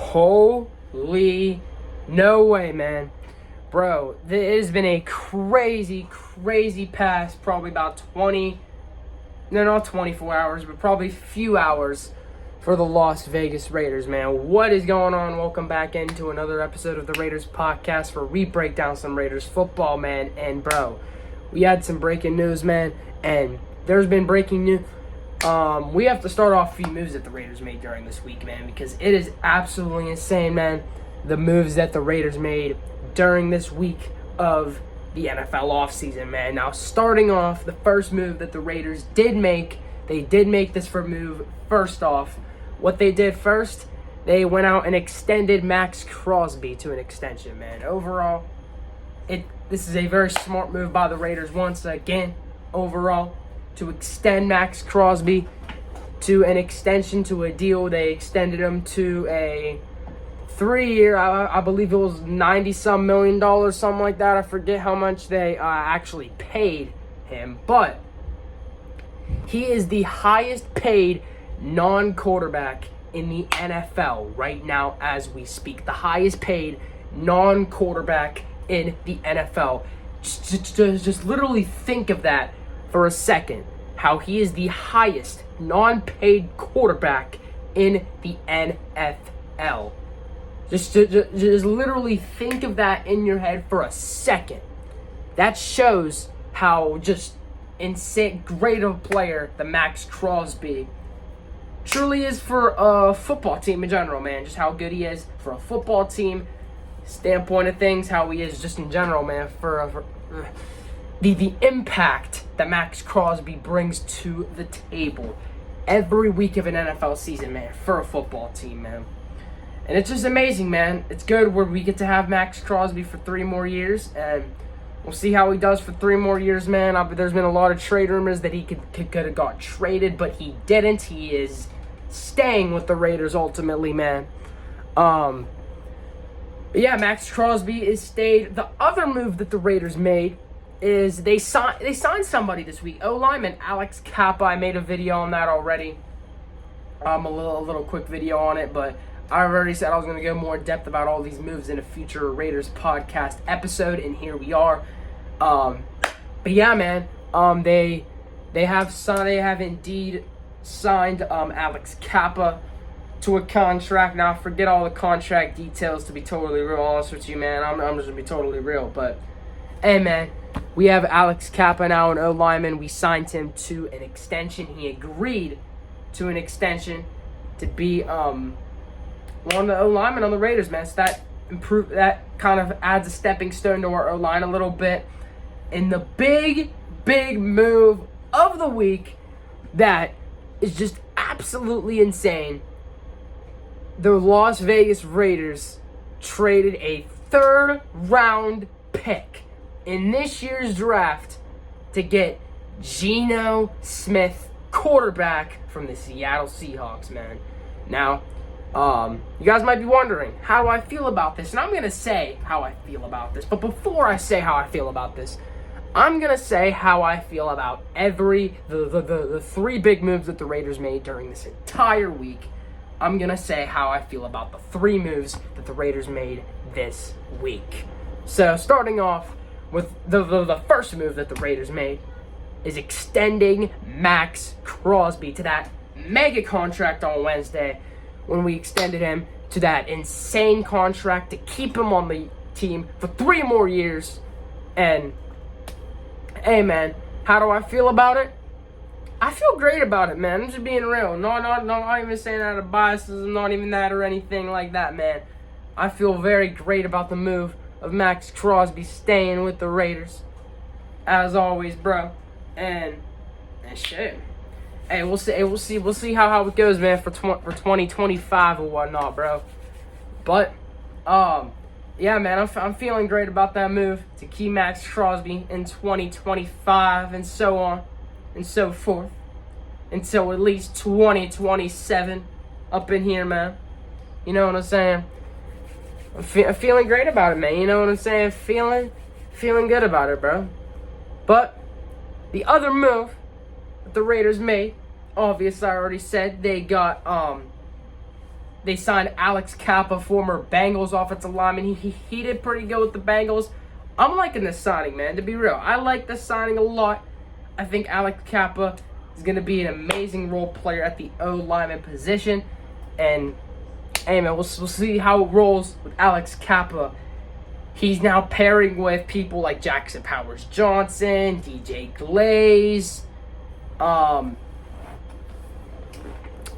Holy no way, man. Bro, it has been a crazy past probably about 24 hours, but probably few hours for the Las Vegas Raiders, man. What is going on? Welcome back into another episode of the Raiders podcast where we break down some Raiders football, man. And bro, we had some breaking news, man, and there's been breaking news. We have to start off a few moves that the Raiders made during this week, man, because it is absolutely insane, man, the moves that the Raiders made during this week of the NFL offseason, man. Now, starting off, the first move that the Raiders did make, they did make this for move first off. What they did first, they went out and extended Max Crosby to an extension, man. Overall, this is a very smart move by the Raiders once again, overall, to extend Max Crosby to an extension, to a deal. They extended him to a 3-year, I believe it was $90-some million, something like that. I forget how much they actually paid him, but he is the highest paid non-quarterback in the NFL right now as we speak. The highest paid non-quarterback in the NFL. Just literally think of that for a second, how he is the highest non-paid quarterback in the NFL. Just literally think of that in your head for a second. That shows how just insane, great of a player the Max Crosby truly is for a football team in general, man. Just how good he is for a football team standpoint of things, how he is just in general, man, for the impact that Max Crosby brings to the table every week of an NFL season, man, for a football team, man. And it's just amazing, man. It's good where we get to have Max Crosby for 3 more years, and we'll see how he does for 3 more years, man. There's been a lot of trade rumors that he could have got traded, but he didn't. He is staying with the Raiders ultimately, man. But yeah, Max Crosby is stayed. The other move that the Raiders made is they signed somebody this week. O-lineman Alex Kappa. I made a video on that already. A little quick video on it, but I already said I was going to go more in depth about all these moves in a future Raiders podcast episode, and here we are. But yeah, man, they have indeed signed Alex Kappa to a contract. Now, forget all the contract details, to be totally real honest with you, man. I'm just going to be totally real, but hey, man, we have Alex Kappa now, an O-lineman. We signed him to an extension. He agreed to an extension to be one of the O-linemen on the Raiders, man. So that kind of adds a stepping stone to our O-line a little bit. And the big move of the week that is just absolutely insane, the Las Vegas Raiders traded a 3rd-round pick in this year's draft to get Geno Smith, quarterback from the Seattle Seahawks, man. Now, you guys might be wondering, how do I feel about this? And I'm going to say how I feel about this. But before I say how I feel about this, I'm going to say how I feel about the 3 big moves that the Raiders made during this entire week. I'm going to say how I feel about the 3 moves that the Raiders made this week. So, starting off with the first move that the Raiders made is extending Max Crosby to that mega contract on Wednesday, when we extended him to that insane contract to keep him on the team for 3 more years. And hey, man, how do I feel about it? I feel great about it, man. I'm just being real. Not even saying that out of biases, not even that or anything like that, man. I feel very great about the move of Max Crosby staying with the Raiders, as always, bro. And shit. Hey, we'll see how it goes, man, for 2025 or whatnot, bro. But yeah, man, I'm feeling great about that move to keep Max Crosby in 2025 and so on and so forth until at least 2027 up in here, man. You know what I'm saying? I'm feeling great about it, man. You know what I'm saying? Feeling good about it, bro. But the other move that the Raiders made, obviously I already said, they They signed Alex Kappa, former Bengals offensive lineman. He did pretty good with the Bengals. I'm liking this signing, man, to be real. I like this signing a lot. I think Alex Kappa is going to be an amazing role player at the O-lineman position. And, hey, man, we'll see how it rolls with Alex Kappa. He's now pairing with people like Jackson Powers-Johnson, DJ Glaze,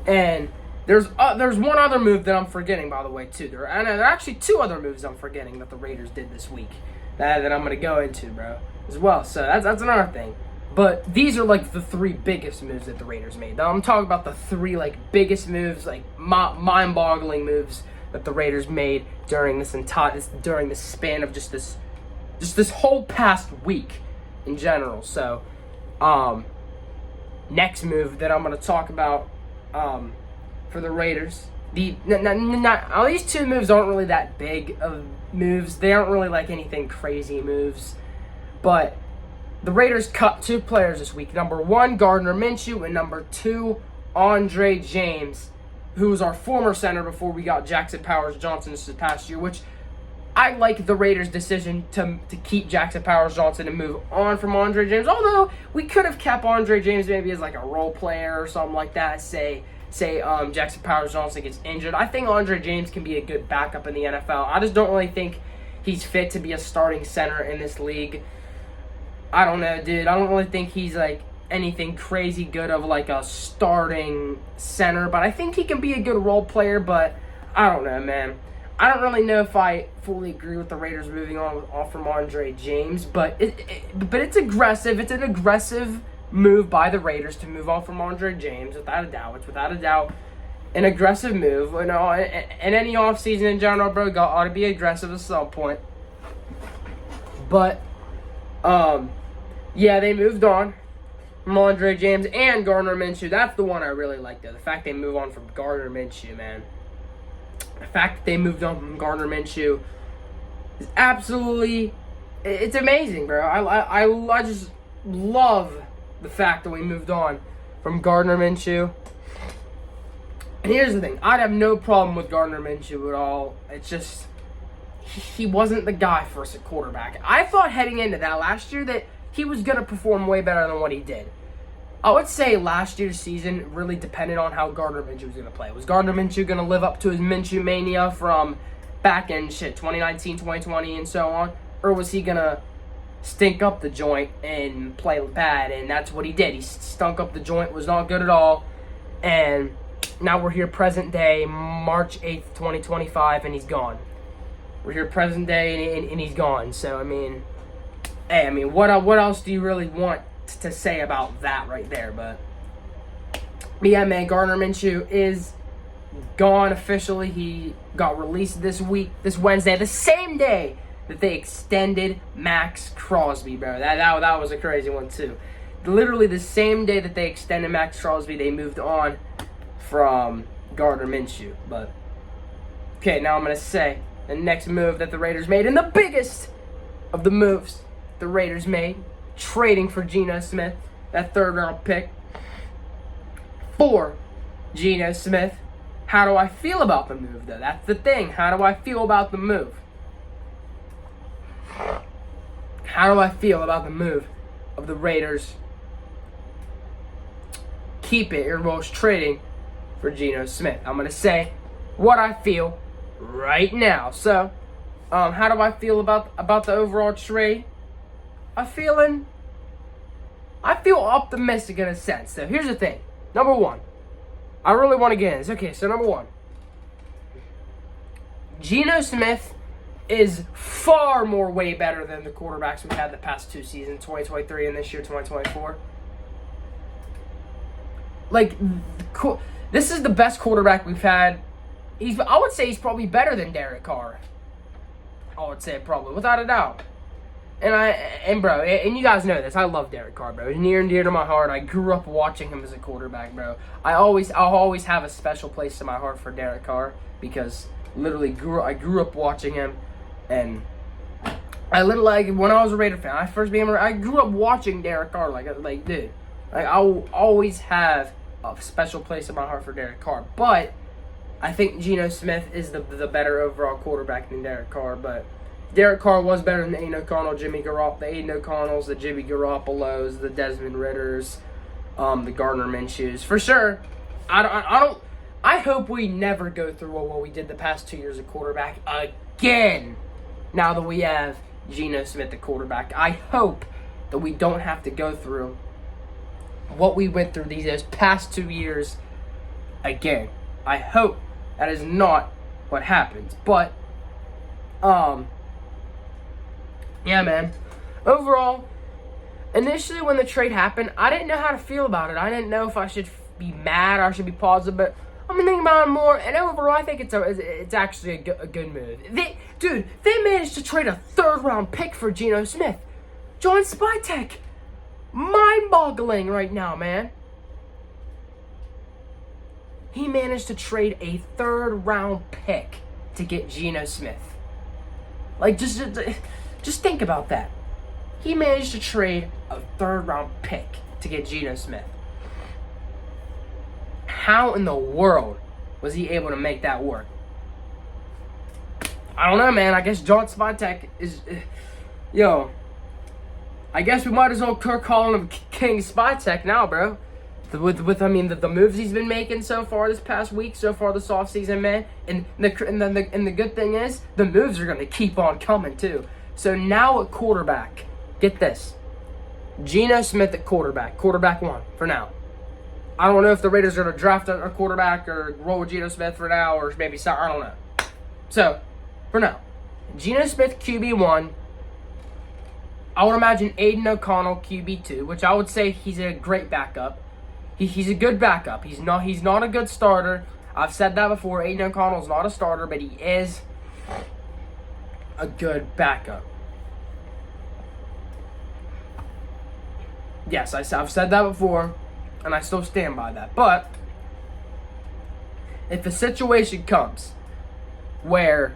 and there's one other move that I'm forgetting, by the way, too. There are actually two other moves I'm forgetting that the Raiders did this week that I'm going to go into, bro, as well. So that's another thing. But these are, like, the three biggest moves that the Raiders made. Now, I'm talking about the three, like, biggest moves, like, mind-boggling moves that the Raiders made during this span of just this whole past week in general. So, next move that I'm going to talk about for the Raiders. These two moves aren't really that big of moves. They aren't really like anything crazy moves. But the Raiders cut two players this week. Number one, Gardner Minshew, and number two, Andre James, who was our former center before we got Jackson Powers-Johnson this past year, which I like the Raiders' decision to keep Jackson Powers-Johnson and move on from Andre James. Although we could have kept Andre James maybe as like a role player or something like that. Say Jackson Powers-Johnson gets injured. I think Andre James can be a good backup in the NFL. I just don't really think he's fit to be a starting center in this league. I don't know, dude. I don't really think he's like anything crazy good of like a starting center, but I think he can be a good role player. But I don't know, man. I don't really know if I fully agree with the Raiders moving off from Andre James, but it's aggressive. It's an aggressive move by the Raiders to move on from Andre James, without a doubt. It's without a doubt an aggressive move. You know, in any offseason in general, bro, ought to be aggressive at some point. But yeah, they moved on from Andre James and Gardner Minshew. That's the one I really like, though. The fact they move on from Gardner Minshew, man. The fact that they moved on from Gardner Minshew is absolutely, it's amazing, bro. I just love the fact that we moved on from Gardner Minshew. And here's the thing. I'd have no problem with Gardner Minshew at all. It's just, he wasn't the guy for us at quarterback. I thought heading into that last year that he was going to perform way better than what he did. I would say last year's season really depended on how Gardner Minshew was going to play. Was Gardner Minshew going to live up to his Minshew mania from back in 2019, 2020, and so on? Or was he going to stink up the joint and play bad? And that's what he did. He stunk up the joint, was not good at all. And now we're here present day, March 8th, 2025, and he's gone. We're here present day, and he's gone. So, I mean, hey, what else do you really want to say about that right there? But yeah, man, Gardner Minshew is gone officially. He got released this Wednesday, the same day that they extended Max Crosby, bro. That was a crazy one too. Literally the same day that they extended Max Crosby, they moved on from Gardner Minshew. But okay, now I'm gonna say the next move that the Raiders made, and the biggest of the moves the Raiders made, trading for Geno Smith, that third-round pick, for Geno Smith. How do I feel about the move, though? That's the thing. How do I feel about the move? How do I feel about the move of the Raiders? Keep it, or most trading for Geno Smith. I'm going to say what I feel right now. So, how do I feel about the overall trade? I feel optimistic in a sense. So here's the thing. Number one, I really want to get in this. Okay, so number one, Geno Smith is far more way better than the quarterbacks we've had the past two seasons, 2023 and this year, 2024. Like, this is the best quarterback we've had. I would say he's probably better than Derek Carr. I would say probably, without a doubt. And bro, you guys know this. I love Derek Carr, bro. He's near and dear to my heart. I grew up watching him as a quarterback, bro. I'll always have a special place in my heart for Derek Carr because literally I grew up watching him, and I literally, like, when I was a Raider fan, I grew up watching Derek Carr. Like dude, I will always have a special place in my heart for Derek Carr. But I think Geno Smith is the better overall quarterback than Derek Carr, but Derek Carr was better than Aiden O'Connell, the Aiden O'Connells, the Jimmy Garoppolos, the Desmond Ritters, the Gardner Minshew's. For sure, I hope we never go through what we did the past 2 years at quarterback again. Now that we have Geno Smith at quarterback, I hope that we don't have to go through what we went through these past 2 years again. I hope that is not what happens. But, yeah, man. Overall, initially when the trade happened, I didn't know how to feel about it. I didn't know if I should be mad or I should be positive, but I'm thinking about it more, and overall, I think it's actually a good move. They managed to trade a third-round pick for Geno Smith. John Spytek. Mind-boggling right now, man. He managed to trade a third-round pick to get Geno Smith. Like, just think about that. He managed to trade a third-round pick to get Geno Smith. How in the world was he able to make that work? I don't know, man. I guess John Spytek is... I guess we might as well call him King Spytek now, bro. With the moves he's been making so far this past week, so far this offseason, man. And the good thing is, the moves are going to keep on coming, too. So now at quarterback, get this. Geno Smith at quarterback 1 for now. I don't know if the Raiders are going to draft a quarterback or roll with Geno Smith for now, or maybe I don't know. So, for now, Geno Smith QB1. I would imagine Aiden O'Connell QB2, which I would say he's a great backup. He's a good backup. He's not a good starter. I've said that before. Aiden O'Connell's not a starter, but he is a good backup. Yes, I've said that before, and I still stand by that. But if a situation comes where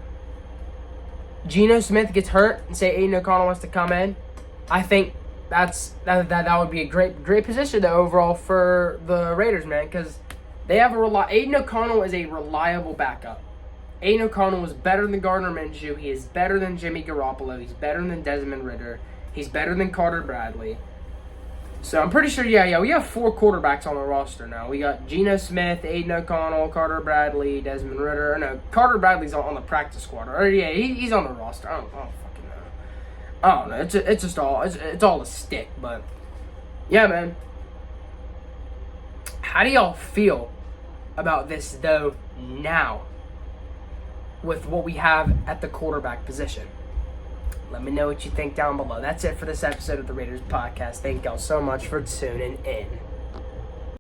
Geno Smith gets hurt and say Aiden O'Connell wants to come in, I think that would be a great position though overall for the Raiders, man, because they have Aiden O'Connell is a reliable backup. Aiden O'Connell is better than Gardner Minshew. He is better than Jimmy Garoppolo. He's better than Desmond Ritter. He's better than Carter Bradley. So I'm pretty sure, we have 4 quarterbacks on the roster now. We got Geno Smith, Aiden O'Connell, Carter Bradley, Desmond Ritter. No, Carter Bradley's on the practice squad. Or he's on the roster. I don't fucking know. I don't know. It's all a stick. But yeah, man. How do y'all feel about this though now, with what we have at the quarterback position? Let me know what you think down below. That's it for this episode of the Raiders Podcast. Thank y'all so much for tuning in.